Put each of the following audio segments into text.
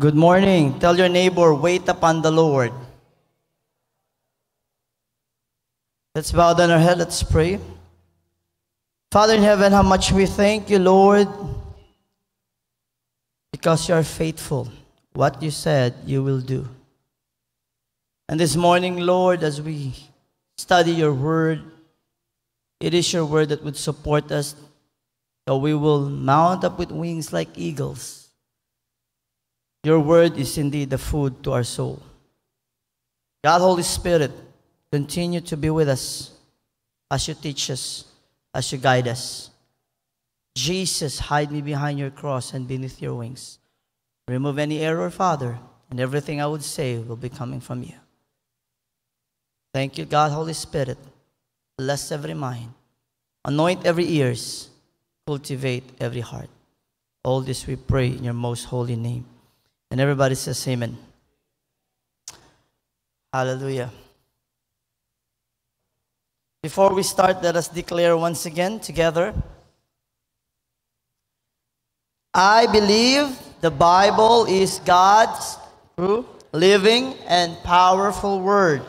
Good morning. Tell your neighbor, wait upon the Lord. Let's bow down our head. Let's pray. Father in heaven, how much we thank you, Lord, because you are faithful. What you said, you will do. And this morning, Lord, as we study your word, it is your word that would support us, that we will mount up with wings like eagles. Your word is indeed the food to our soul. God, Holy Spirit, continue to be with us as you teach us, as you guide us. Jesus, hide me behind your cross and beneath your wings. Remove any error, Father, and everything I would say will be coming from you. Thank you, God, Holy Spirit. Bless every mind. Anoint every ears. Cultivate every heart. All this we pray in your most holy name. And everybody says amen. Hallelujah. Before we start, let us declare once again together. I believe the Bible is God's true, living, and powerful word.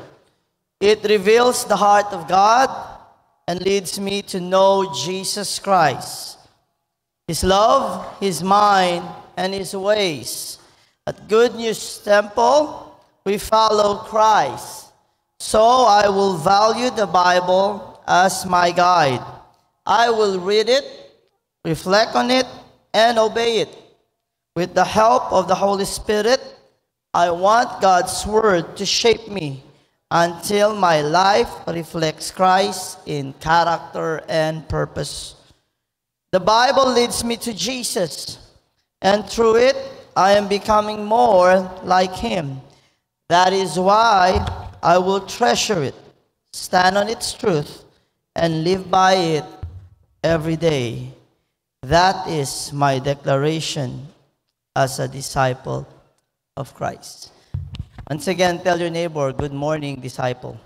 It reveals the heart of God and leads me to know Jesus Christ, His love, His mind, and His ways. At Good News Temple, we follow Christ. So I will value the Bible as my guide. I will read it, reflect on it, and obey it. With the help of the Holy Spirit, I want God's word to shape me until my life reflects Christ in character and purpose. The Bible leads me to Jesus, and through it, I am becoming more like Him. That is why I will treasure it, stand on its truth, and live by it every day. That is my declaration as a disciple of Christ. Once again, tell your neighbor, good morning, disciple.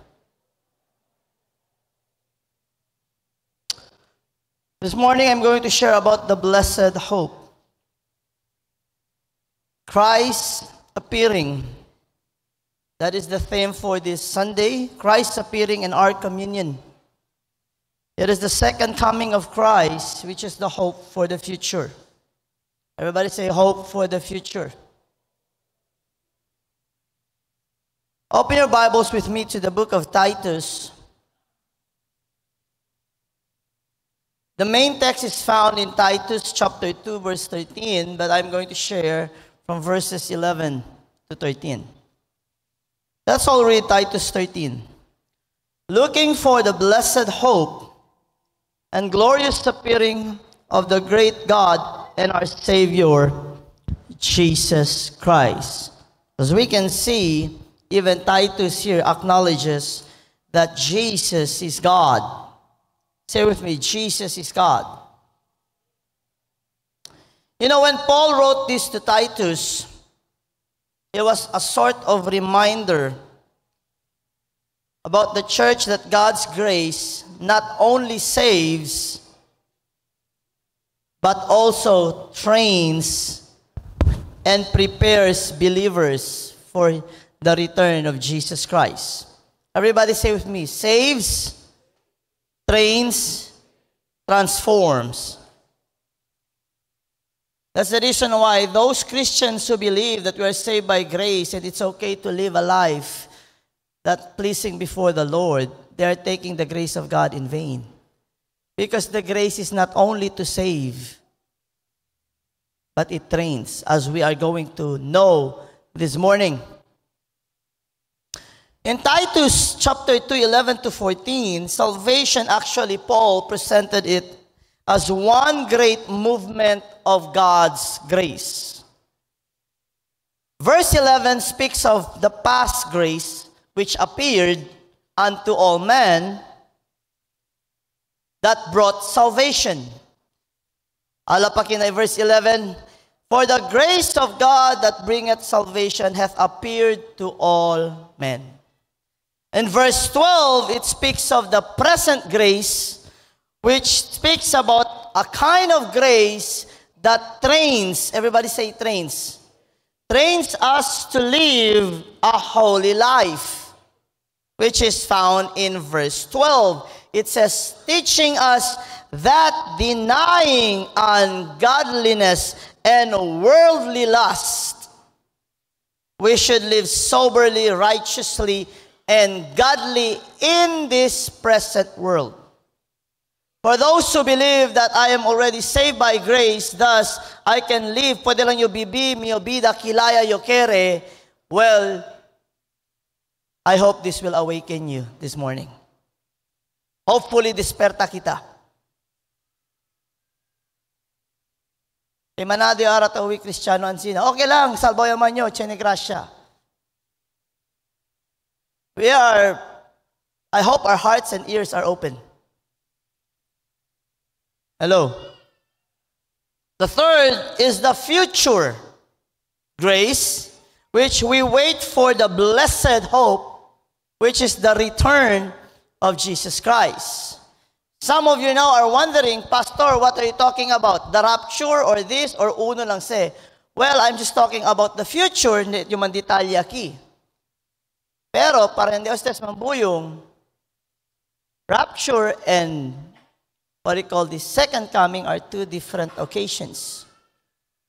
This morning, I'm going to share about the blessed hope. Christ appearing. That is the theme for this Sunday. Christ appearing in our communion. It is the second coming of Christ, which is the hope for the future. Everybody say hope for the future. Open your Bibles with me to the book of Titus. The main text is found in Titus chapter 2, verse 13, but I'm going to share from verses 11 to 13. Let's all read Titus 13. Looking for the blessed hope and glorious appearing of the great God and our Savior, Jesus Christ. As we can see, even Titus here acknowledges that Jesus is God. Say with me, Jesus is God. You know, when Paul wrote this to Titus, it was a sort of reminder about the church that God's grace not only saves, but also trains and prepares believers for the return of Jesus Christ. Everybody say with me, saves, trains, transforms. That's the reason why those Christians who believe that we are saved by grace and it's okay to live a life that's pleasing before the Lord, they are taking the grace of God in vain. Because the grace is not only to save, but it trains, as we are going to know this morning. In Titus chapter 2, 11 to 14, salvation, actually Paul presented it as one great movement of God's grace. Verse 11 speaks of the past grace which appeared unto all men that brought salvation. Alapakin ay verse 11, for the grace of God that bringeth salvation hath appeared to all men. In verse 12, it speaks of the present grace, which speaks about a kind of grace that trains, everybody say trains, trains us to live a holy life, which is found in verse 12. It says, teaching us that denying ungodliness and worldly lust, we should live soberly, righteously, and godly in this present world. For those who believe that I am already saved by grace, thus I can live, pwede lang yung bibi, mio vida, kilaya, yo kere. Well, I hope this will awaken you this morning. Hopefully, desperta kita. E manado yung arat awi Kristiyano ansina. Okay lang, salvo yaman nyo, tiene gracia. I hope our hearts and ears are open. Hello. The third is the future grace, which we wait for the blessed hope, which is the return of Jesus Christ. Some of you now are wondering, Pastor, what are you talking about? The rapture or this or uno lang se? Well, I'm just talking about the future, yung man detalye aquí. Pero, para hindi ustes mambuyong, rapture and what we call the second coming are two different occasions.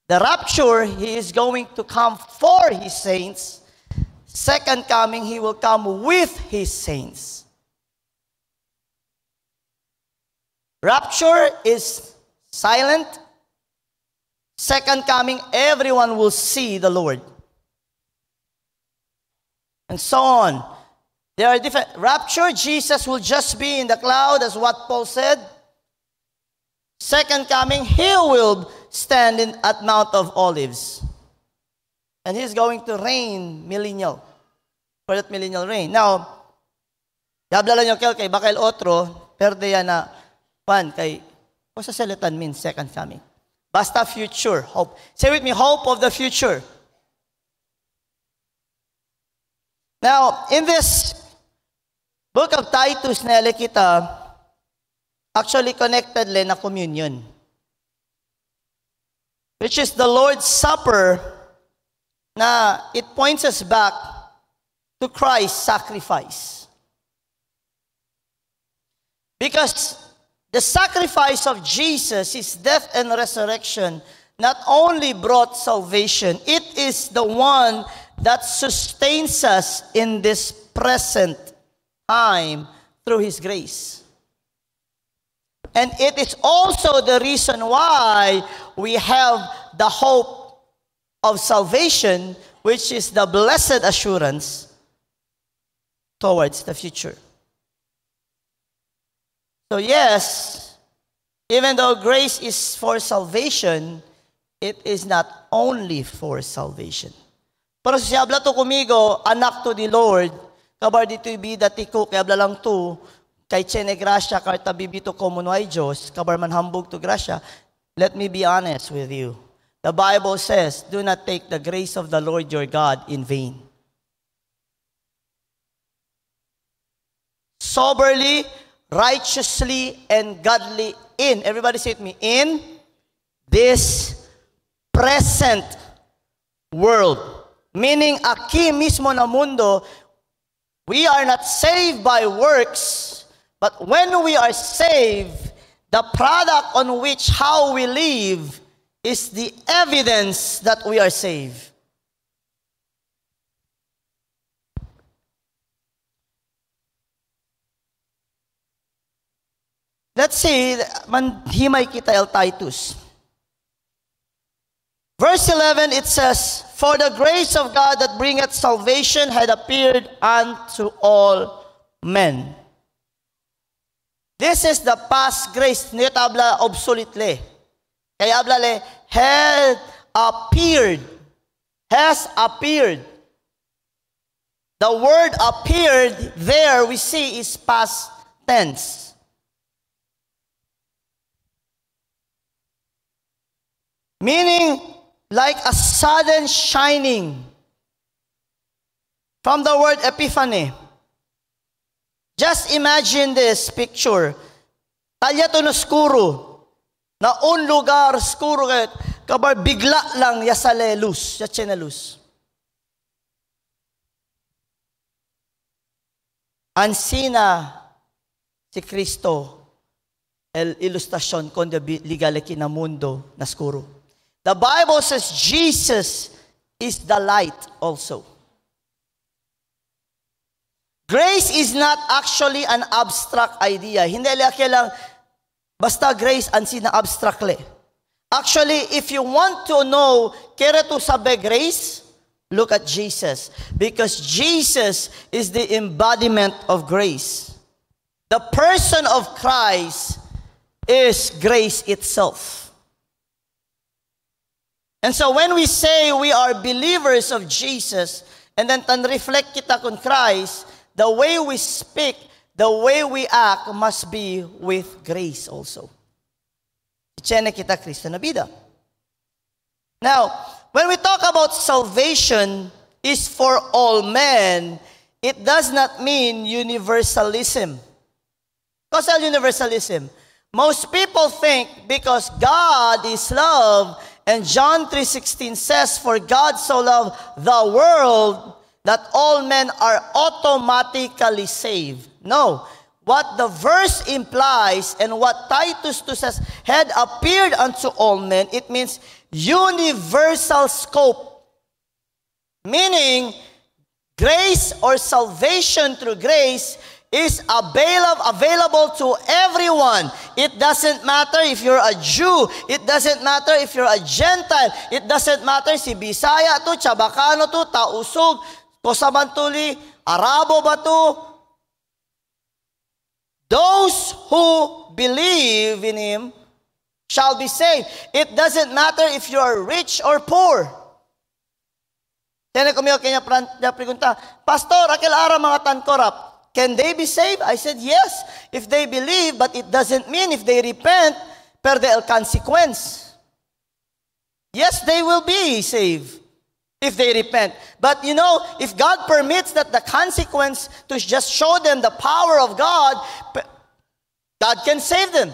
The rapture, He is going to come for His saints. Second coming, He will come with His saints. Rapture is silent. Second coming, everyone will see the Lord. And so on. There are different. Rapture, Jesus will just be in the cloud, as what Paul said. Second coming, He will stand at Mount of Olives. And He's going to reign millennial. For that millennial reign. Now, habla lang yung kay bakal otro, perde yan na, pan, kay, o sa salitan means second coming. Basta future, hope. Say with me, hope of the future. Now, in this book of Titus na kita, actually connected le na communion, which is the Lord's Supper, na it points us back to Christ's sacrifice. Because the sacrifice of Jesus, His death and resurrection, not only brought salvation, it is the one that sustains us in this present time through His grace. And it is also the reason why we have the hope of salvation, which is the blessed assurance towards the future. So yes, even though grace is for salvation, it is not only for salvation. Pero si habla to kumigo, anak to the Lord, kabar dito ibida tiko, kaya habla lang to, kay Chene Gracia, karta bibito komuno ay Diyos, kabar man hambog to Gracia. Let me be honest with you. The Bible says, do not take the grace of the Lord your God in vain. Soberly, righteously, and godly in. Everybody say it with me. In this present world. Meaning, aquí mismo na mundo, we are not saved by works, but when we are saved, the product on which how we live is the evidence that we are saved. Let's see, manhimay kita el Titus. Verse 11, it says, for the grace of God that bringeth salvation had appeared unto all men. This is the past grace. Hindi tabla obsolete le. Kaya habla le, had appeared. Has appeared. The word appeared there we see is past tense. Meaning, like a sudden shining. From the word epiphany. Just imagine this picture. Talya to no skuro. Na un lugar skuro. Kabar bigla lang yasalelus, yatsenelus. Ansina si Kristo el ilustrasyon kon ligaleki na mundo naskuro. The Bible says Jesus is the light also. Grace is not actually an abstract idea. Hindi lang basta grace ansina abstractly. Actually, if you want to know kere to sabe grace, look at Jesus. Because Jesus is the embodiment of grace. The person of Christ is grace itself. And so when we say we are believers of Jesus, and then reflect kita kun Christ, the way we speak, the way we act must be with grace also. Ichene kita Kristo na bida. Now, when we talk about salvation is for all men, it does not mean universalism. Because universalism, most people think because God is love, and John 3:16 says, for God so loved the world that all men are automatically saved. No. What the verse implies and what Titus 2 says, had appeared unto all men, it means universal scope. Meaning, grace or salvation through grace is available to everyone. It doesn't matter if you're a Jew. It doesn't matter if you're a Gentile. It doesn't matter si Bisaya to, Chabacano to, Tausug, Kosamantuli, Arabo ba to. Those who believe in Him shall be saved. It doesn't matter if you are rich or poor. Tiyan ko kanya pregunta, Pastor, akil ara mga tankorap, can they be saved? I said, yes, if they believe, but it doesn't mean if they repent, perde el consequence. Yes, they will be saved if they repent. But you know, if God permits that the consequence to just show them the power of God, God can save them.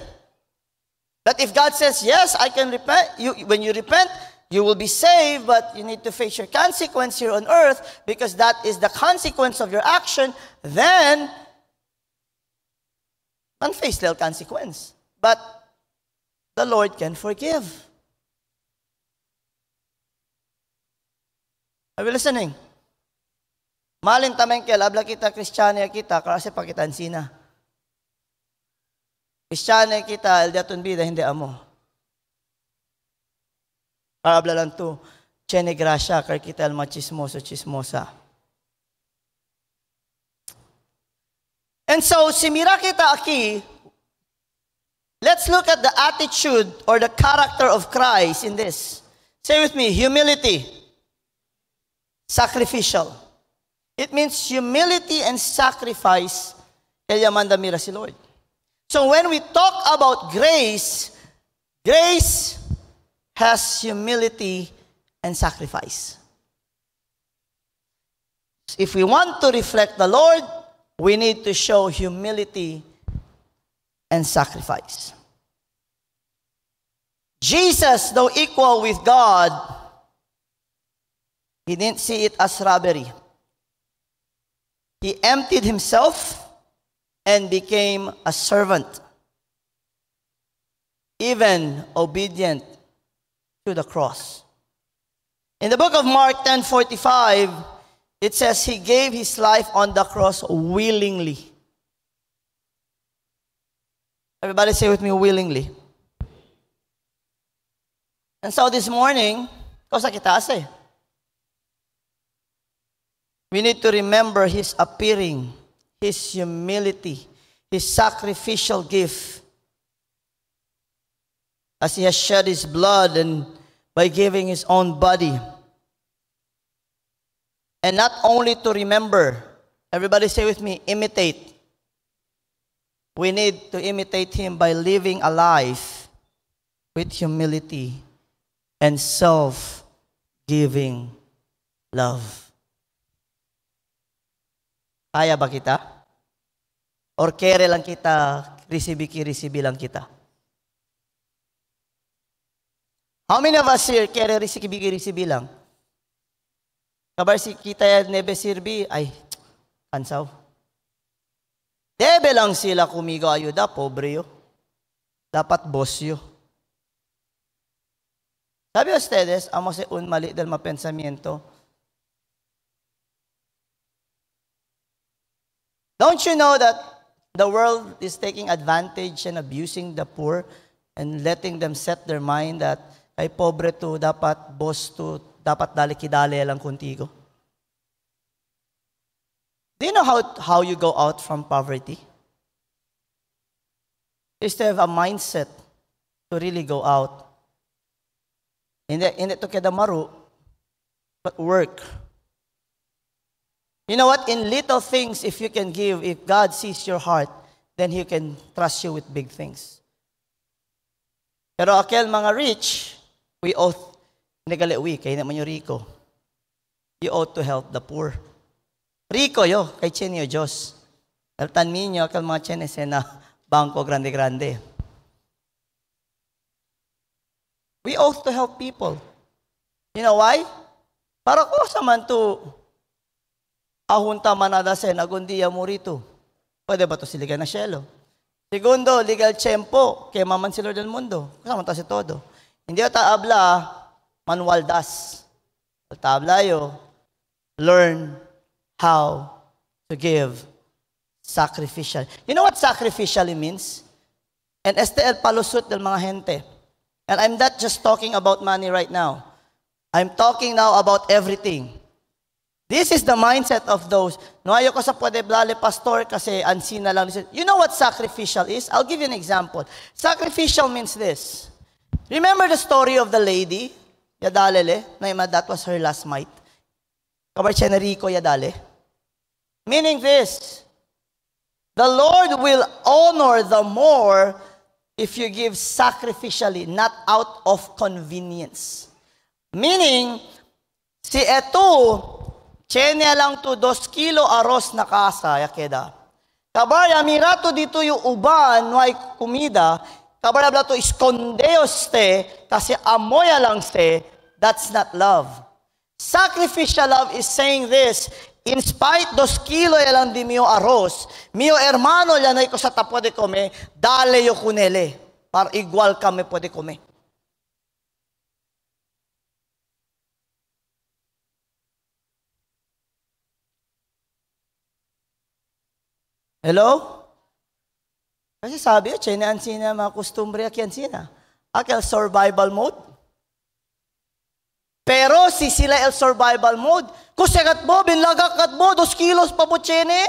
But if God says, yes, I can repent, when you repent, you will be saved, but you need to face your consequence here on earth because that is the consequence of your action, then man face the consequence. But the Lord can forgive. Are we listening? Malin tameng kel, abla kita Kristiyane kita, kasi pakitan sina. Kristiyane kita, eldiaton bida, hindi amo. Abla lang to, chene grasya, kar kita el machismoso, chismosa. And so, simira kita aki, let's look at the attitude or the character of Christ in this. Say with me, humility. Sacrificial. It means humility and sacrifice. Yaman damira si Lord. So when we talk about grace, grace has humility and sacrifice. If we want to reflect the Lord, we need to show humility and sacrifice. Jesus, though equal with God, He didn't see it as robbery. He emptied Himself and became a servant, even obedient to the cross. In the book of Mark 10:45, it says He gave His life on the cross willingly. Everybody say with me, willingly. And so this morning, kosa kita ase? We need to remember His appearing, His humility, His sacrificial gift. As He has shed His blood and by giving His own body. And not only to remember, everybody say with me, imitate. We need to imitate Him by living a life with humility and self-giving love. Kaya ba kita? Or kere lang kita, risibi lang kita? How many of us here kaya risibi lang? Kabar si kita yan nebe sirbi, ay, kansaw. Debe lang sila kumigo ayuda, pobre yo. Dapat boss yo. Sabi ustedes, amo se un mali del mapensamiento. Don't you know that the world is taking advantage and abusing the poor and letting them set their mind that ay pobre to, dapat boss to, dapat dali-kidali lang kuntigo? Do you know how you go out from poverty? Is to have a mindset to really go out. Hindi to keda maru, but work. You know what? In little things, if you can give, if God sees your heart, then He can trust you with big things. Pero akel mga rich, we ought, kaya naman yung rico. You ought to help the poor. Rico yo, kay chen yo Diyos. Daltan ninyo, akel mga chen na bangko grande-grande. We ought to help people. You know why? Para ko sa man to, ahunta manada sen, agundiya mo rito. Pwede ba to siligan na syelo? Segundo, legal tiyempo, kaya maman si Lord del mundo. Kasama ta si todo. Hindi yo taabla, manual das. Taabla yo, learn how to give sacrificial. You know what sacrificially means? And este el palusot del mga gente. And I'm not just talking about money right now. I'm talking now about everything. This is the mindset of those. No, ayoko sa pwede blale pastor kasi ansin na lang. You know what sacrificial is? I'll give you an example. Sacrificial means this. Remember the story of the lady? Yadalele, na that was her last mite. Kabar siya na Rico Yadale. Meaning this. The Lord will honor the more if you give sacrificially, not out of convenience. Meaning, si eto, Chenya lang to 2 kilo arroz na kasa, yakeda. Kabaya, mirato dito yung uban, no ay kumida, kabaya bla to iskondeos te, kasi amoya lang te, that's not love. Sacrificial love is saying this, in spite 2 kilo yalang di mio arroz, mio hermano yanay ko sa tapo de kome, dale yo kunele, para igual kami pwede kome. Hello? Kasi sabi yun, chinaan sina mga kustumbre akyan sina. Akal survival mode. Pero si sila el survival mode, kusagat mo, binlagakat mo, 2 kilos pa po chene.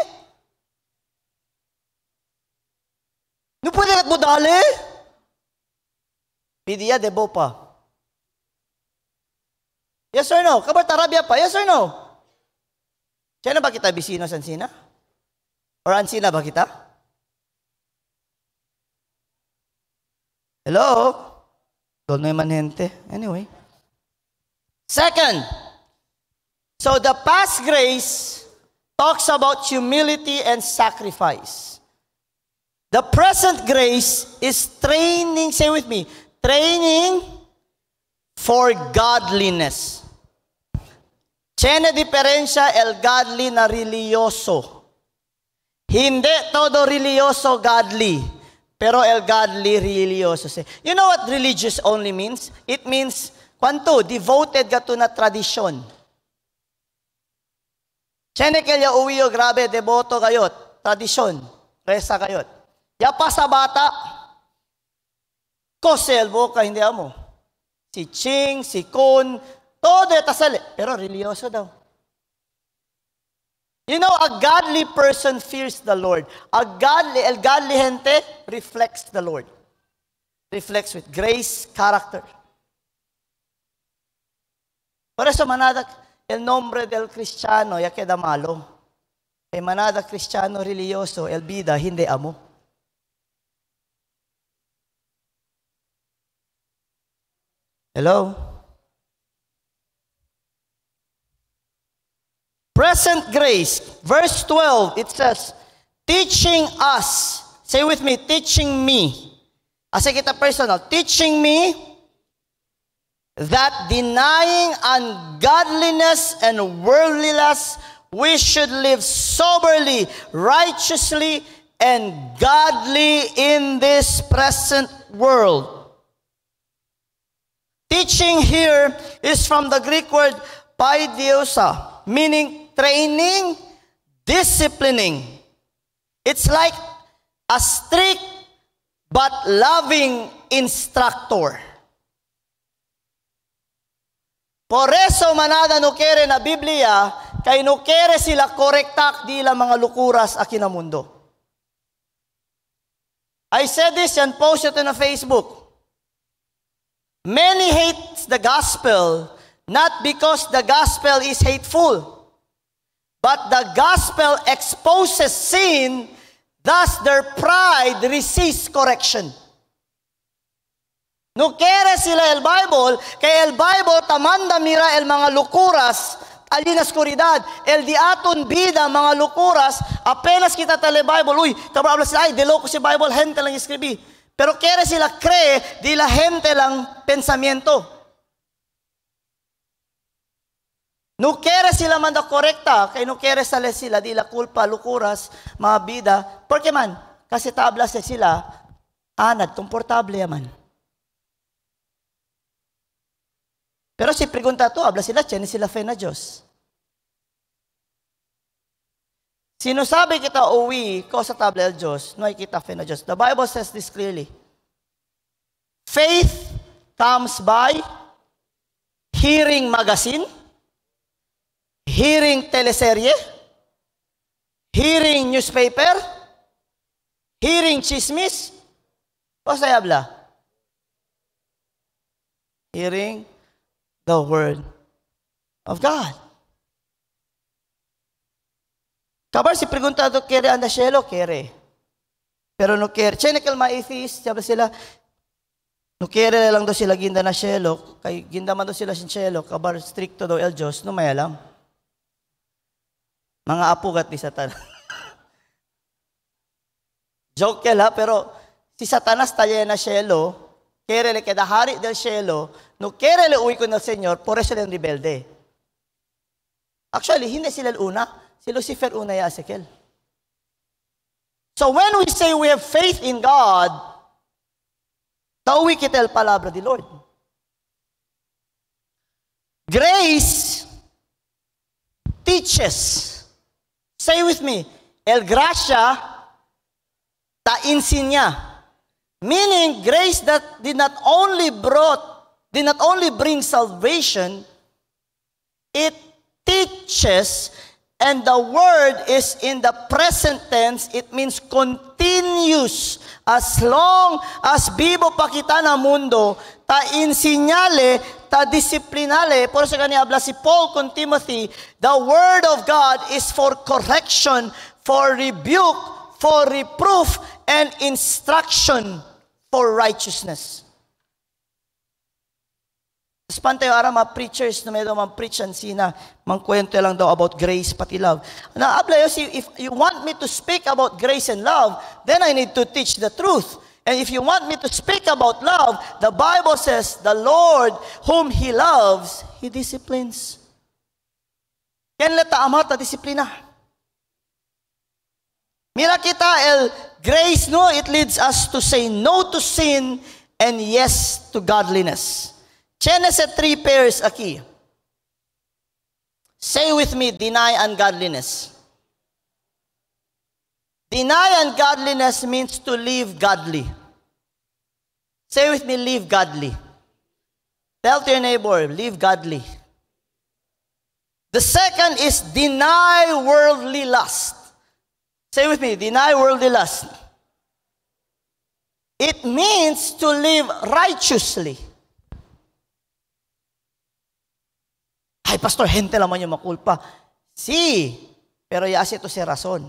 Nung pwede kat mo dali? Pidiya debo pa. Yes or no? Kabar tarabya pa, yes or no? Siya na ba kita bisino san sina? Or ansina ba kita? Hello? Don't know man gente. Anyway. Second, so the past grace talks about humility and sacrifice. The present grace is training, say with me, training for godliness. C'è diferensya el godly na religioso. Hindi todo religioso godly, pero el godly religioso. You know what religious only means? It means, kwanto, devoted ka to na tradisyon. Siyempre kaya uwiyo, grabe, devoto kayot, tradisyon, resa kayot. Ya pa sa bata, koselbo ka, hindi amo. Si Ching, si Kun, todo tasali, pero religyoso daw. You know, a godly person fears the Lord. El godly gente reflects the Lord. Reflects with grace, character. Por eso, manada, el nombre del cristiano, ya queda malo. E manada cristiano religioso, el vida, hindi amo. Hello? Present grace, verse 12, it says, teaching us, say with me, teaching me. Asa kita personal, teaching me that denying ungodliness and worldliness, we should live soberly, righteously, and godly in this present world. Teaching here is from the Greek word paidiosa, meaning training, disciplining. It's like a strict but loving instructor. Por eso manada no kere na Biblia, kay no kere sila korektak di la mga lukuras a kinamundo. I said this and posted it on Facebook. Many hate the gospel, not because the gospel is hateful, but the gospel exposes sin, thus their pride resists correction. No kere sila el Bible, kay el Bible tamanda mira el mga lukuras, alinas kuridad, el diaton bida mga lukuras, apenas kita tale Bible, uy, kababla sila, ay, delo ko si Bible, gente lang iskribi. Pero kere sila cree, di la gente lang pensamiento. No kere sila manda korekta, kay no kere sila, di la kulpa, lukuras, mga bida. Porque man, kasi tabla sila, anad, komportable yaman. Pero si pregunta to, habla sila, tiyan sila fe na Diyos. Sinasabi kita uwi ko sa tabla el Diyos, no ay kita fe na Diyos. The Bible says this clearly. Faith comes by hearing magazine, hearing teleserye, hearing newspaper, hearing chismis. O sa habla? Hearing the Word of God. Kabar si pregunta to, kere anda cielo? Kere. Pero no kere. Chenekel ma-atheist, sabi sila, no kere lang daw sila ginda na cielo, kay ginda man daw sila sin cielo, kabar stricto daw el Diyos, no may alam. Mga apugat ni Satan. Joke kela, pero si Satanas tayo na cielo, kere le kedahari del cielo, no kere le uwi ko ng Senyor, por eso le rebelde. Actually, hindi sila una. Si Lucifer una ya Ezekiel. So when we say we have faith in God, tauwi kita el palabra di Lord. Grace teaches. Say with me, el gracia ta enseña. Meaning, grace that did not only bring salvation, it teaches, and the word is in the present tense, it means continuous. As long as vivo pa kita na mundo, ta insinyale, ta disiplinale, por eso kanya habla si Paul con Timothy, the word of God is for correction, for rebuke, for reproof, and instruction for righteousness. Spantay ara mga preachers na may daw preachan sina, kwento lang daw about grace pati love. Now, if you want me to speak about grace and love, then I need to teach the truth. And if you want me to speak about love, the Bible says, the Lord whom He loves, He disciplines. Yan leta amata disiplina. Mira kita, grace, no, it leads us to say no to sin and yes to godliness. Genesis 3 pairs aquí. Say with me, deny ungodliness. Deny ungodliness means to live godly. Say with me, live godly. Tell to your neighbor, live godly. The second is deny worldly lust. Say with me, deny worldly lust. It means to live righteously. Ay, pastor, gente naman yung makulpa. Sí, pero ya ito si razón.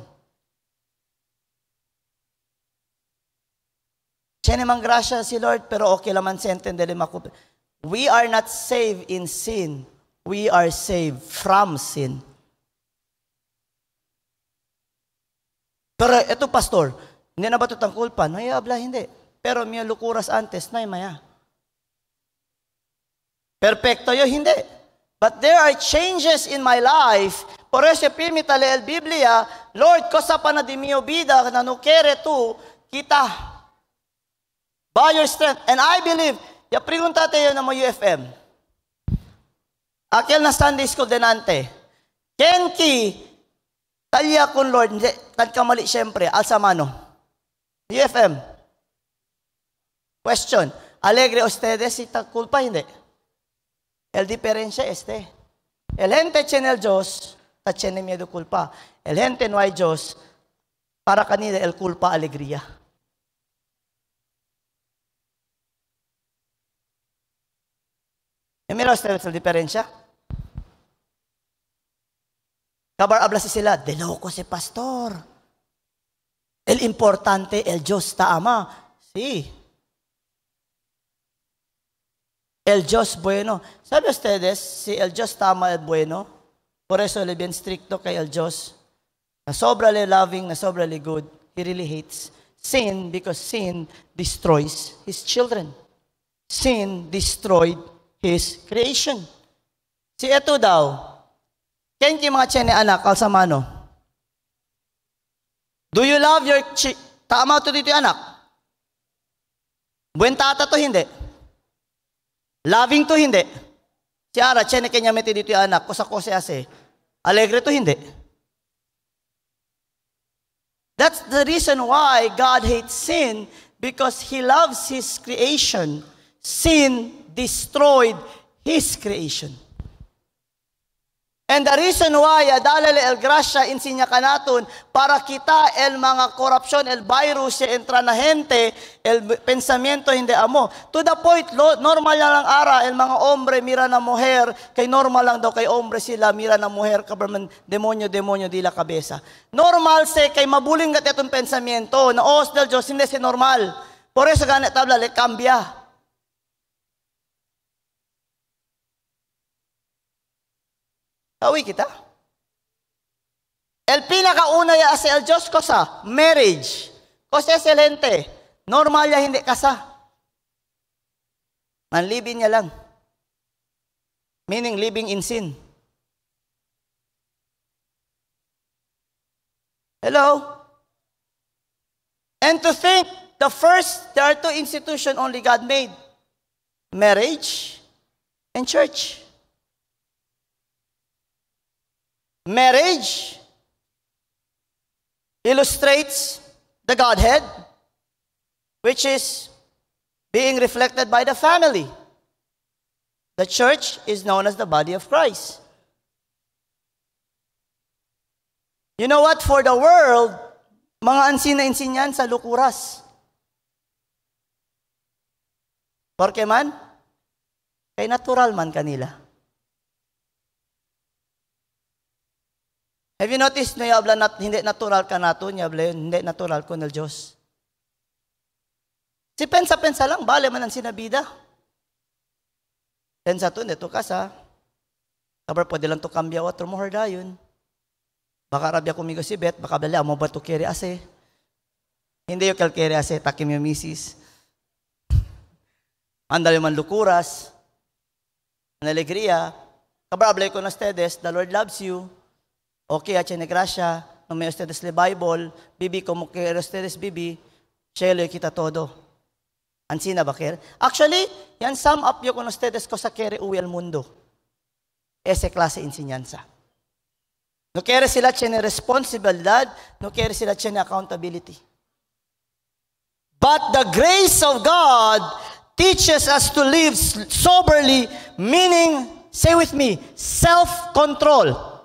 Tiene mang grasya si Lord, pero okay laman sa entender makulpa. We are not saved in sin. We are saved from sin. Pero ito, pastor, hindi na ba ito tang kulpa? No, habla, hindi. Pero may lukuras antes, no, maya. Perfecto yun, hindi. But there are changes in my life. Por eso permítale el Biblia, Lord, cosa pa na di mi vida, na no quiere tú, kita. By your strength. And I believe, ya pregunta tayo na mo UFM. Aquel na Sunday school denante. Kenki, talya kun Lord, hindi, tagkamali siyempre, alsa mano. UFM. Question, alegre ustedes si culpa, hindi? El diferencia el gente tiene el Dios, ta tiene miedo culpa. El gente no hay Dios, para kanila el culpa alegría. E mira ustedes la diferencia. Kabar habla sila, de loco si pastor. El importante, el Dios ta ama. Sí. El Dios bueno. ¿Sabe ustedes si el Dios tama es bueno? Por eso él es bien stricto kay el Dios. Na sobrali loving, na sobrali good. He really hates sin because sin destroys His children. Sin destroyed His creation. Si ito daw, kaya yung mga tiyan ni anak, kalsamano. Do you love your tama to dito yung anak? Buen tata to hindi. Loving to hindi. Si Ara, tiyan kanya meti dito yung anak, kosa-kose ase. Alegre to hindi. That's the reason why God hates sin, because He loves His creation. Sin destroyed His creation. And the reason why, adalale el gracia insinya kanaton, para kita el mga korupsyon, el virus, entra na gente, el pensamiento hindi amo. To the point, normal na lang ara, el mga hombre mira na mujer, kay normal lang daw kay hombre sila, mira na mujer, kabarman, demonyo, dila kabesa. Normal se, kay mabuling gat itong pensamiento, na os del Diyos, hindi si normal. Por eso ganit tabla, le cambia. Tawi kita. El pinakauna ya sa el Diyos ko sa marriage. Kasi excelente. Normal ya hindi kasa. Manlibin niya lang. Meaning living in sin. Hello? And to think, there are two institutions only God made. Marriage and church. Marriage illustrates the Godhead, which is being reflected by the family. The church is known as the body of Christ. You know what? For the world, mga ansina-insinyan sa lukuras. Porque man, kay natural man kanila. Have you noticed na yabla hindi natural ka nato, yabla hindi natural ko ng Diyos? Si pensa-pensa lang, bale man ang sinabida. Pensa to, neto ka sa. Kabar pwede lang to kambya o trumuhar dayon. Baka rabya kumigo si Bet, baka bala mo ba to kere ase? Hindi yung kalkere ase, takim yung misis. Andal yung man lukuras. Ang alegria. Kabar ablay ko na ustedes, the Lord loves you. Okay, at siya negrasya, no may ustedes le Bible, bibi, como que ustedes bibi, shelo kita todo. Ansina ba kere? Actually, yan sum up yung kung ustedes ko sa kere uwi al mundo. Ese klase enseñanza. No kere sila tiene responsibilidad, no kere sila tiene accountability. But the grace of God teaches us to live soberly, meaning, say with me, self-control.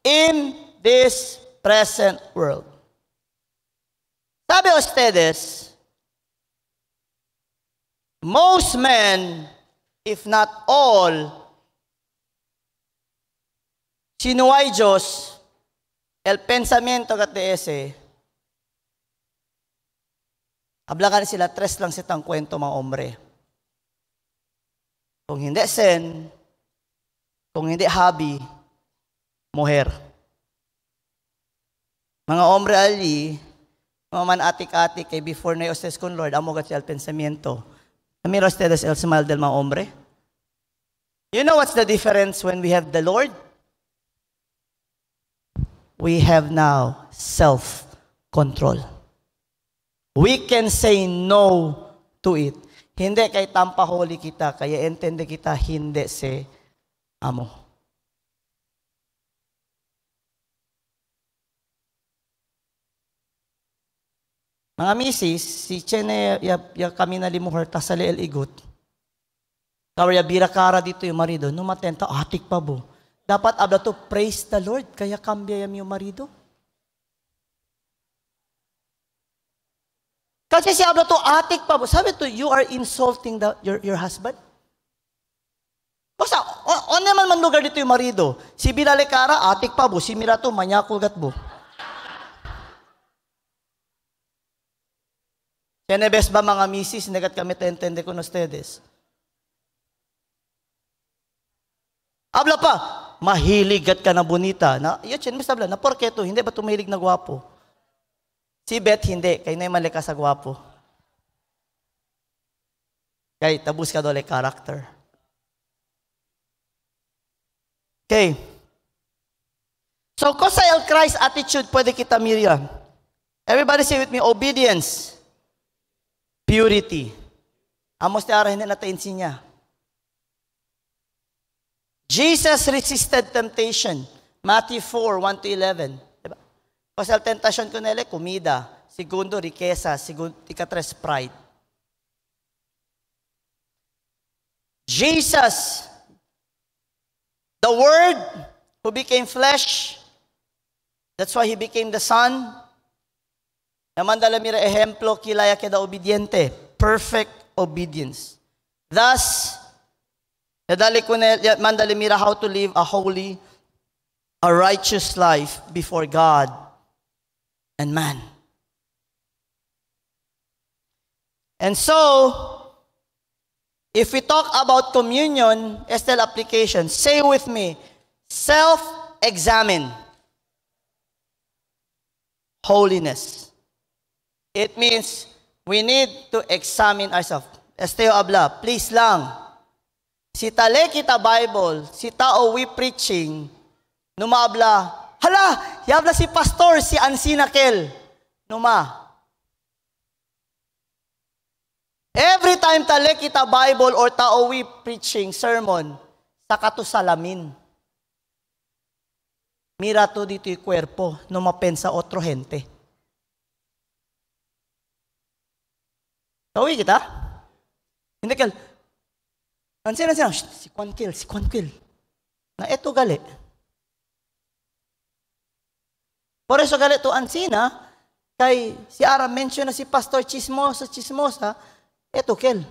In this present world. Sabi ustedes, most men, if not all, sinuway Diyos, el pensamiento kate ese, hablagan sila, tres lang sitang kwento mga hombre. Kung hindi sen, kung hindi hobby, mujer. Mga hombre ali, mga man atik-atik, kay before na yoses kun Lord, amo gat siya pensamiento, Mira ustedes el smile del mga hombre. You know what's the difference when we have the Lord? We have now self-control. We can say no to it. Hindi kay tampahuli kita, kaya entende kita, hindi si amo. Mga misis, si Chene, ya kami nalimuhar, tasali el igot. Kaya ya birakara dito yung marido, numatenta, atik pa bo. Dapat abla to, praise the Lord, kaya kambya yung marido. Kasi si abla to, atik pa bo. Sabi to, you are insulting your husband. Basta, on naman man lugar dito yung marido. Si binalikara, atik pa bo. Si Mirato, manyakul gat bo. Tenebes ba mga misis, nagat kami tentende con ustedes. Habla pa, mahiligat ka na bonita. Na, yun, mas habla, na porke to, hindi ba tumilig na gwapo? Si Beth, hindi, kaya na mali ka sa gwapo. Kaya tabus ka dole character. Okay. So, kung sa El Christ attitude, pwede kita mirya. Everybody say with me, obedience. Purity. Amos te ara hindi natainsin niya. Jesus resisted temptation. Matthew 4, 1-11. Diba? Kasi ang tentasyon ko nila, comida. Segundo, riqueza. Ikatres, pride. Jesus, the Word who became flesh, that's why He became the Son. Namandala mira ejemplo kilaya keda obediente, perfect obedience. Thus, nadali ko na mandali mira how to live a holy, a righteous life before God and man. And so, if we talk about communion, Estel application, say with me, self-examine. Holiness. It means we need to examine ourselves. Esteo abla, please lang. Si tale kita Bible, si tao we preaching, numaabla, hala, yabla si pastor, si Ansinakel. Numa. Every time tale kita Bible or tao we preaching sermon, saka to salamin. Mira to dito yung kwerpo, numapensa otro gente. Tawi kita? Hindi kal. Ansina, si Kwankil. Na eto gali. Por eso gali to ansina, kay si Ara mention na si Pastor Chismosa, eto kel.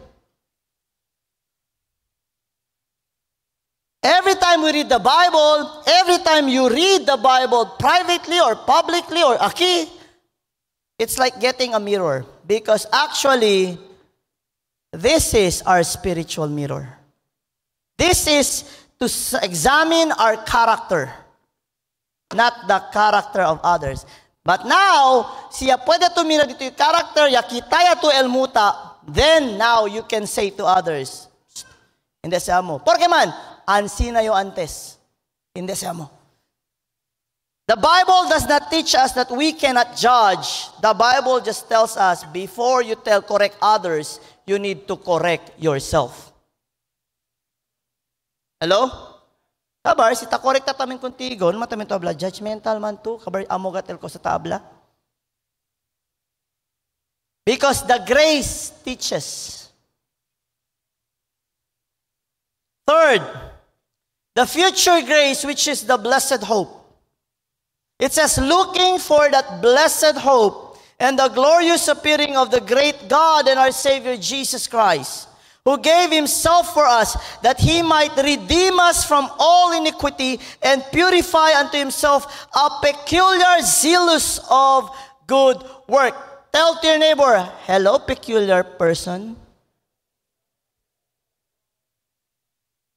Every time we read the Bible, every time you read the Bible privately or publicly or aki, it's like getting a mirror. Because actually, this is our spiritual mirror. This is to examine our character, not the character of others. But now, siya pwede tumira dito yung character, yakitaya to elmuta, then now you can say to others, hindi siya mo. Porque man, ansina yung antes. Hindi siya mo. The Bible does not teach us that we cannot judge. The Bible just tells us, before you correct others, you need to correct yourself. Hello? Kabar, si ta-correct ta tamin contigo, matamin to abla, judgmental man to, kabar amogatel ko sa tabla. Because the grace teaches. Third, the future grace, which is the blessed hope. It says, looking for that blessed hope and the glorious appearing of the great God and our Savior Jesus Christ, who gave Himself for us, that He might redeem us from all iniquity and purify unto Himself a peculiar zealous of good work. Tell to your neighbor, hello, peculiar person.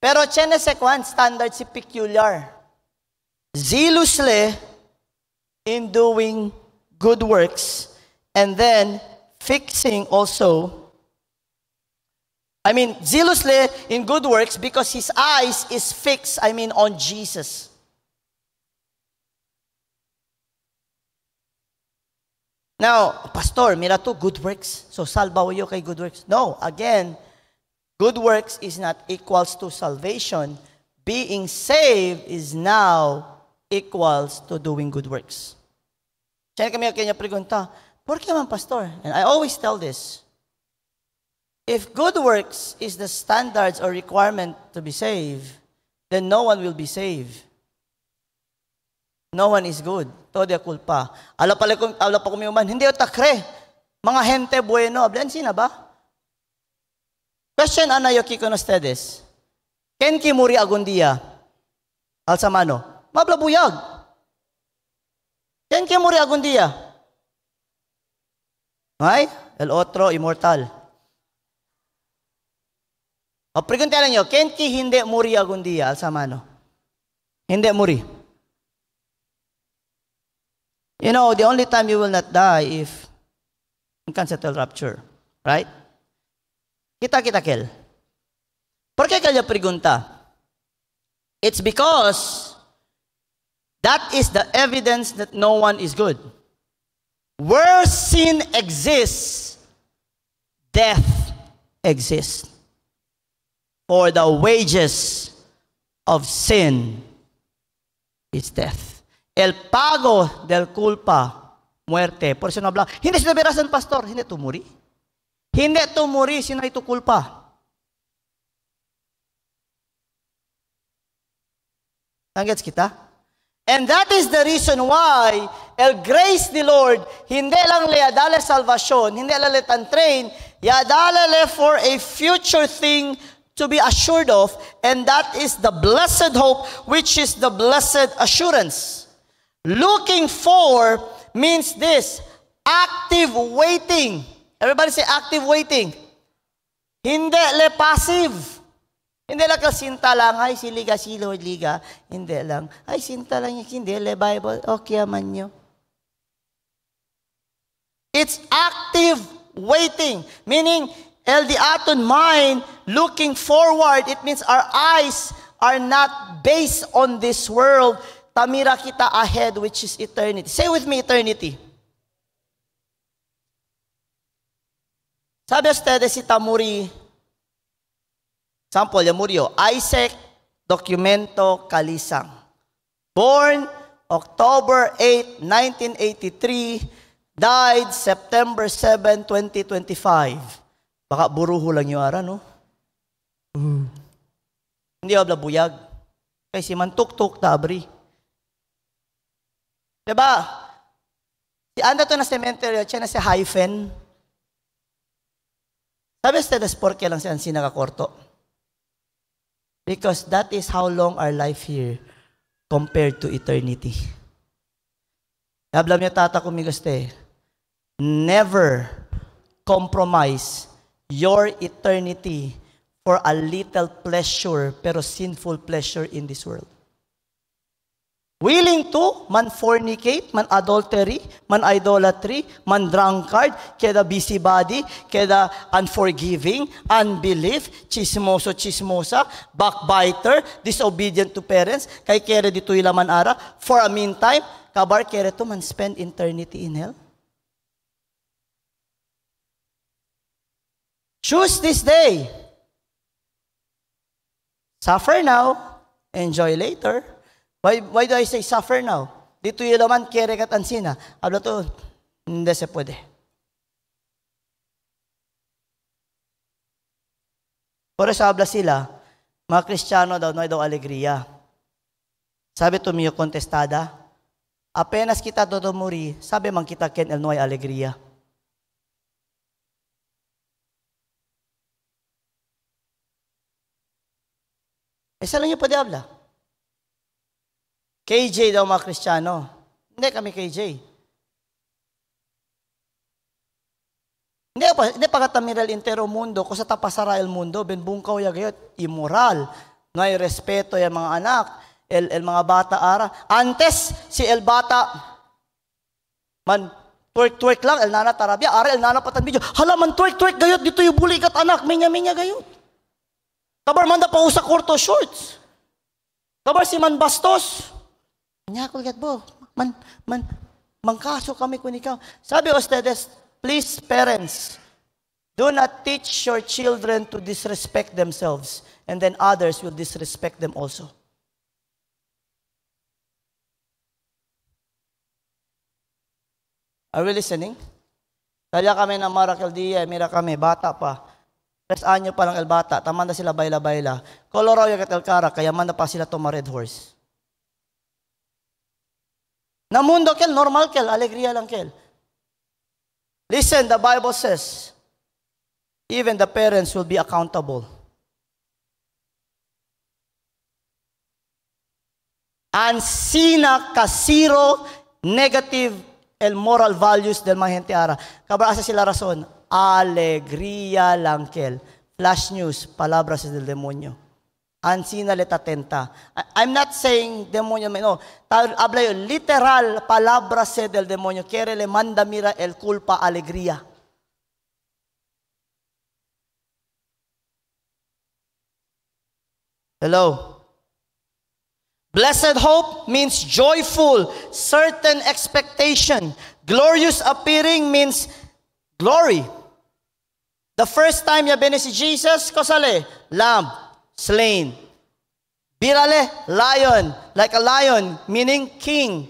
Pero tiene sekwan, standard si peculiar. Zealously in doing good works, and then fixing also I mean, zealously in good works because his eyes is fixed, on Jesus. Now, Pastor, mira to, good works. So, salbaw yo kay good works. No, again, good works is not equals to salvation. Being saved is now equals to doing good works. Siya kami kanya pregunta, por qué man, Pastor? And I always tell this. If good works is the standards or requirement to be saved, then no one will be saved. No one is good. Todo culpa. Ala pa kumiuman, hindi o takre. Mga gente bueno. Ablan sina ba? Question anayo kiko na ustedes. Ken ki muri agundia? Alsa mano? Mablabuyag. Ken ki muri agundia? Ay? El otro immortal. O preguntahan nyo, ken ki hindi muri agundia? Alsa mano? Hindi muri. You know, the only time you will not die if you can settle rapture. Right? Kita kel. Por qué kaya pregunta? It's because that is the evidence that no one is good. Where sin exists, death exists. For the wages of sin is death. El pago del culpa, muerte. Por eso no habla, hindi sinabirasan, pastor, hindi tumuri. Hindi tumuri, sino ito culpa? Nagets kita? And that is the reason why el grace ni Lord, hindi lang le adala salvation, hindi lang le tantrain, yadala le for a future thing to be assured of, and that is the blessed hope, which is the blessed assurance. Looking for means this, active waiting. Everybody say active waiting. Hindi le passive. Hindi lang kasinta lang, ay siliga, si Lord liga. Hindi lang, ay sinta lang yung hindi, le Bible, okay man nyo. It's active waiting. Meaning, el di aton mind, looking forward, it means our eyes are not based on this world. Tamira kita ahead, which is eternity. Say with me, eternity. Sabi ustedes si Tamuri, sample, ya murió, Isaac Documento Calisang. Born October 8, 1983, died September 7, 2025. Baka buruho lang yung ara, no? Hindi ba buyag? Kasi mantuk-tuk tabri. Diba? Si anda to na cemetery, siya na si hyphen. Sabi ustedes, por qué lang siya sinakakorto? Because that is how long our life here compared to eternity. Hablam niya tata kumigaste, never compromise your eternity for a little pleasure, pero sinful pleasure in this world. Willing to man fornicate, man adultery, man idolatry, man drunkard, keda busybody, keda unforgiving, unbelief, chismosa, backbiter, disobedient to parents, kay kere dito ilaman ara, for a meantime, kabar kere to man spend eternity in hell. Choose this day. Suffer now, enjoy later. Why do I say suffer now? Dito yung laman, kere kat ansina. Habla to, hindi se pwede. Por eso habla sila, mga Kristiyano daw, no daw alegria. Sabi to miyo contestada, apenas kita dodumuri, sabi man kita ken el no hay alegria. Esa lang yung pwede habla. KJ daw mga Kristiyano. Hindi kami KJ. Hindi pa katamiral intero mundo, kung sa tapasara el mundo, benbungkaw ya gayot, immoral. No hay respeto yung mga anak, el mga bata ara. Antes, si el bata, man, twerk lang, el nana tarabya, ara el nana patan video, hala man twerk gayot, dito yung buli kat anak, minya gayot. Kabar man da pa usa kurto shorts. Kabar si man bastos. Nya ko gat bo. Mangkaso kami kun ikaw. Sabi ustedes, please parents, do not teach your children to disrespect themselves, and then others will disrespect them also. Are we listening? Kaya kami na Maracal Dia, mira kami, bata pa. 3 anyo pa lang el bata, taman na sila bayla-bayla. Koloro yung katel kara, kaya man na pa sila tuma red horse. Na mundo kel, normal kel, alegria lang kel. Listen, the Bible says, even the parents will be accountable. Ansina kasiro negative el moral values del mga gente ara. Kabra asa sila rason, alegría lang kel. Flash news, palabras del demonyo. Ansina leta tenta. I'm not saying demonyo, no. Habla yo, literal palabras del demonyo. Quiere le manda mira el culpa alegría. Hello. Blessed hope means joyful, certain expectation. Glorious appearing means glory. The first time ya bene si Jesus, kosale, lamb, slain. Birale, lion, like a lion, meaning king,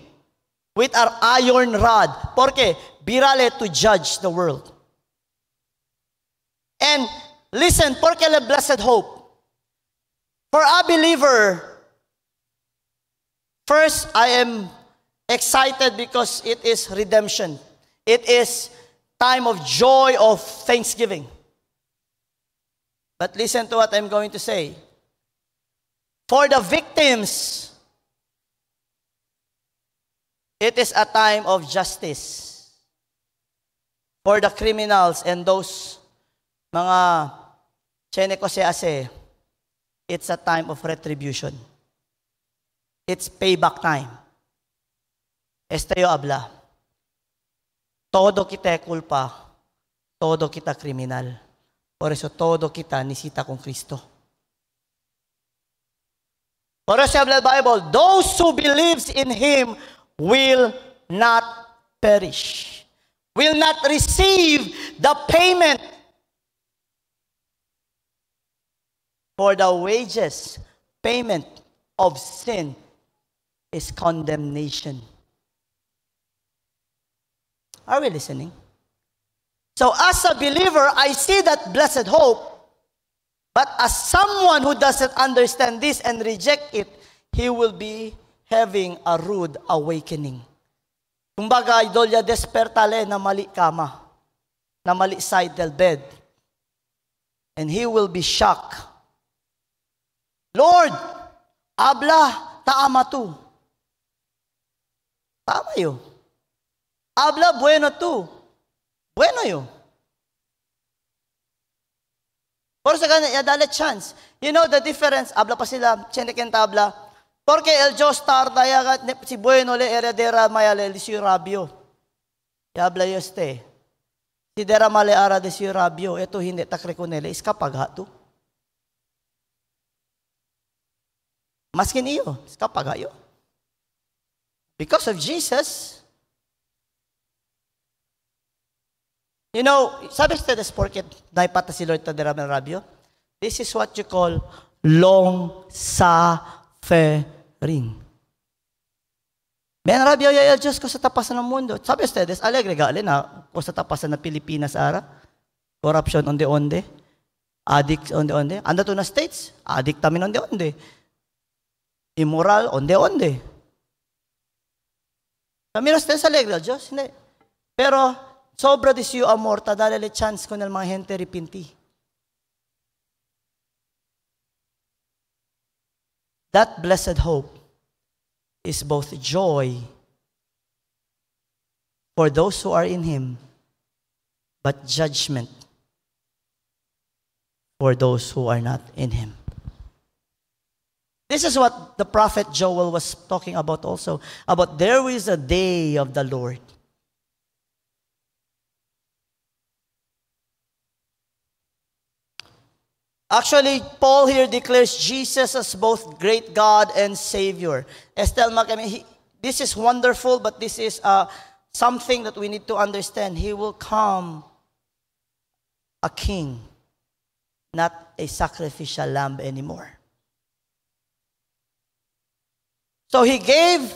with our iron rod. Porque birale to judge the world. And listen, porque le blessed hope. For a believer, first, I am excited because it is redemption. It is time of joy, of thanksgiving. But listen to what I'm going to say. For the victims, it is a time of justice. For the criminals and those mga chene ko ase, it's a time of retribution. It's payback time. Esteyo habla. Todo kita culpa, todo kita kriminal. Por eso todo kita nisita con Cristo. Por eso habla el Bible, those who believes in Him will not perish. Will not receive the payment for the wages, payment of sin is condemnation. Are we listening? So as a believer, I see that blessed hope. But as someone who doesn't understand this and reject it, he will be having a rude awakening. Kumbaga, idol ya despertale na mali kama, na mali side del bed. And he will be shocked. Lord, habla, taama tu. Tama yun. Habla, bueno tu. Bueno yun. Por sa kanya, dale chance. You know the difference? Habla pa sila, cheneken tabla. Porque el Diyos tarda, si bueno le heredera mayale li si rabio. Habla yoste. Si dera male ara de si rabio, ito hindi takrekonele, iskapagha tu. Maskin iyo, iskapagha yo. Because of Jesus. You know, sabi sa des porket daipata si Lord tadera rabio. This is what you call long suffering. Ben rabio ya Diyos ko sa tapasan ng mundo. Sabi sa des alegre gali na ko sa tapasan ng Pilipinas ara. Corruption onde-onde. Addict onde-onde. Anda to na states, addict tamin onde-onde. Immoral onde-onde. Kami nas sa alegre Diyos, hindi. Pero sobra di siyo amor, tadala le chance ko ng mga gente repinti. That blessed hope is both joy for those who are in Him, but judgment for those who are not in Him. This is what the prophet Joel was talking about also, about there is a day of the Lord. Actually, Paul here declares Jesus as both great God and Savior. Estelle Macami, this is wonderful, but this is something that we need to understand. He will come a king, not a sacrificial lamb anymore. So he gave,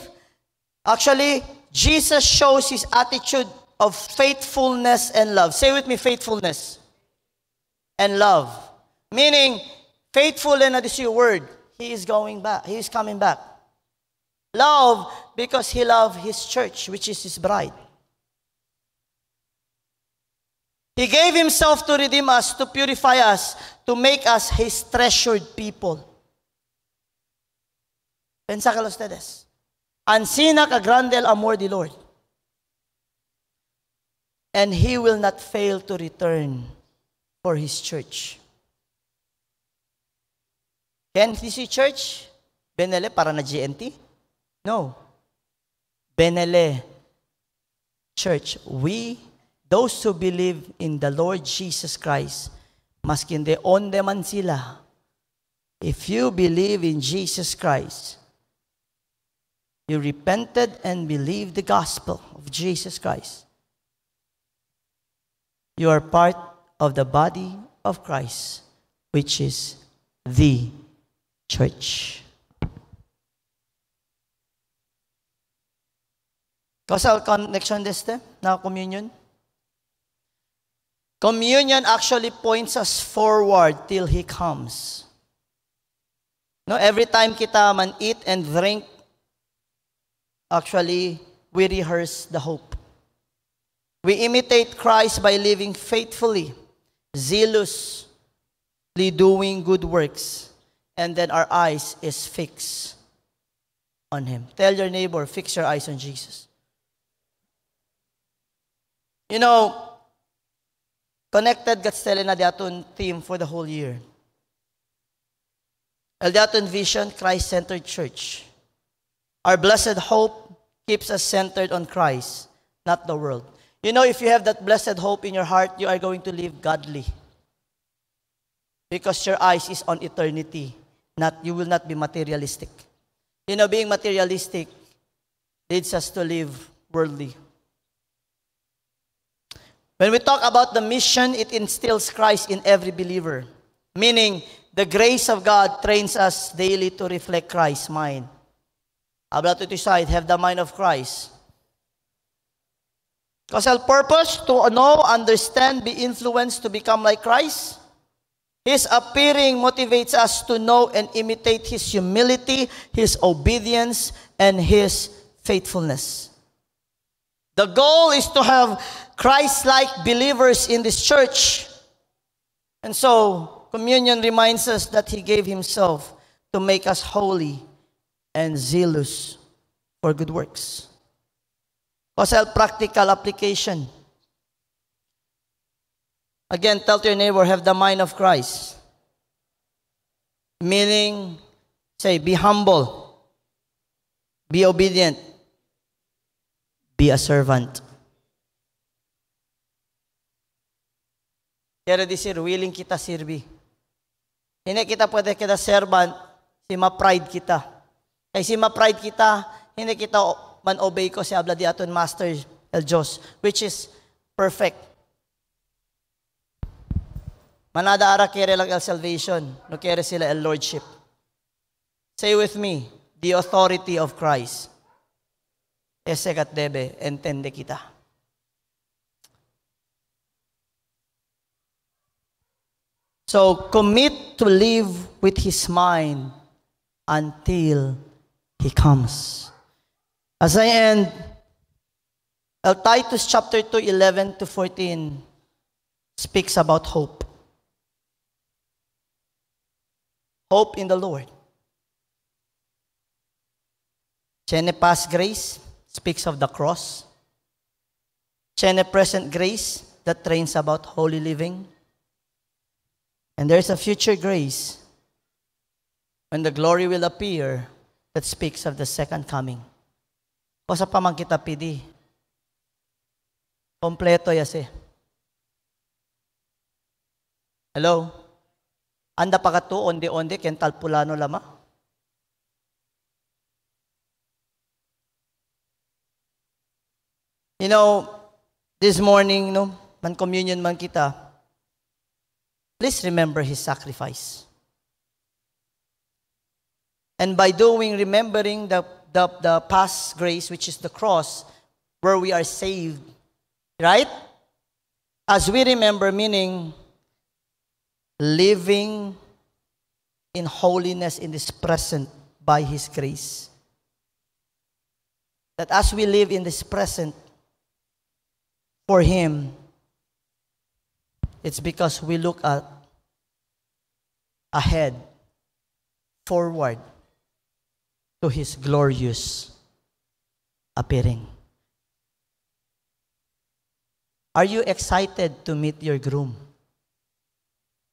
actually, Jesus shows his attitude of faithfulness and love. Say with me, faithfulness and love. Meaning, faithful, and that is your word. He is going back. He is coming back. Love, because he loved his church, which is his bride. He gave himself to redeem us, to purify us, to make us his treasured people. Pensakalo ustedes. Ansina ka grande el amor di Lord. And he will not fail to return for his church. Can this church? Benele para na GNT? No. Benele Church, we, those who believe in the Lord Jesus Christ, maskin de onde man sila, if you believe in Jesus Christ, you repented and believed the gospel of Jesus Christ, you are part of the body of Christ, which is the church. Causal connection deste na communion. Communion actually points us forward till He comes. No, every time kita man eat and drink, actually we rehearse the hope. We imitate Christ by living faithfully, zealously doing good works, and then our eyes is fixed on Him. Tell your neighbor, fix your eyes on Jesus. You know, connected Gatstele na diaton theme for the whole year. El diaton vision, Christ-centered church. Our blessed hope keeps us centered on Christ, not the world. You know, if you have that blessed hope in your heart, you are going to live godly. Because your eyes is on eternity. You will not be materialistic. You know, being materialistic leads us to live worldly. When we talk about the mission, it instills Christ in every believer. Meaning, the grace of God trains us daily to reflect Christ's mind. Habla to the side, have the mind of Christ. Because our purpose to know, understand, be influenced to become like Christ. His appearing motivates us to know and imitate His humility, His obedience, and His faithfulness. The goal is to have Christ-like believers in this church. And so, communion reminds us that He gave Himself to make us holy and zealous for good works. Also, practical application. Again, tell to your neighbor, have the mind of Christ. Meaning, say, be humble, be obedient, be a servant. Kaya di sir, willing kita sirbi. Hindi kita pwede kita servant, si ma-pride kita. Kaya si ma-pride kita, hindi kita man-obey ko si habla di aton Master El Diyos, which is perfect. Manada ara kere lang el salvation, no kere sila el lordship. Say with me, the authority of Christ. Ese kat debe, entende kita. So, commit to live with His mind until He comes. As I end, Titus chapter 2, 11 to 14 speaks about hope. Hope in the Lord. Chene past grace speaks of the cross. Chene present grace that trains about holy living. And there's a future grace when the glory will appear that speaks of the second coming. O sa pamangkita pidi, kompleto yase. Hello? Anda pagatu, onde-onde, kental pulano lama. You know, this morning, no, man communion man kita, please remember His sacrifice. And by remembering the past grace, which is the cross, where we are saved, right? As we remember, meaning living in holiness in this present by His grace. That as we live in this present for Him, it's because we look ahead, forward to His glorious appearing. Are you excited to meet your groom?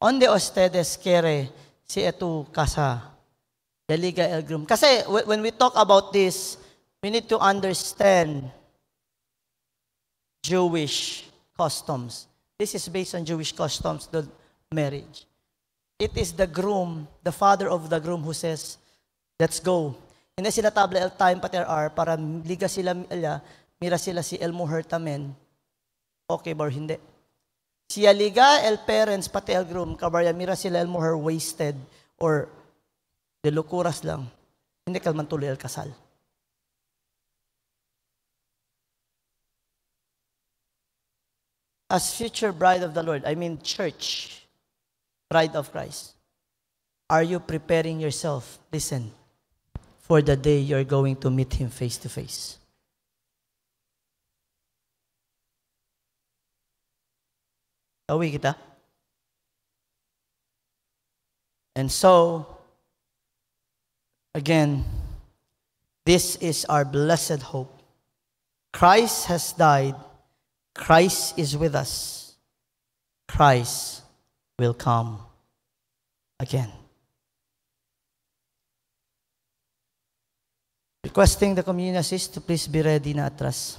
Onde ustedes quiere si etu casa deliga el groom? Kasi when we talk about this, we need to understand Jewish customs. This is based on Jewish customs, the marriage. It is the groom, the father of the groom who says, let's go. Hindi sila table el time pater para liga sila mira sila si el mujer tamen. Okay ba hindi? Siya liga el parents pati el groom kabarya mira sila el mujer wasted or de locuras lang. Hindi kalman tuloy el kasal. As future bride of the Lord, I mean church, bride of Christ, are you preparing yourself, listen, for the day you're going to meet Him face to face? Awi kita? And so, again, this is our blessed hope. Christ has died. Christ is with us. Christ will come again. Requesting the communion assist to please be ready na atras.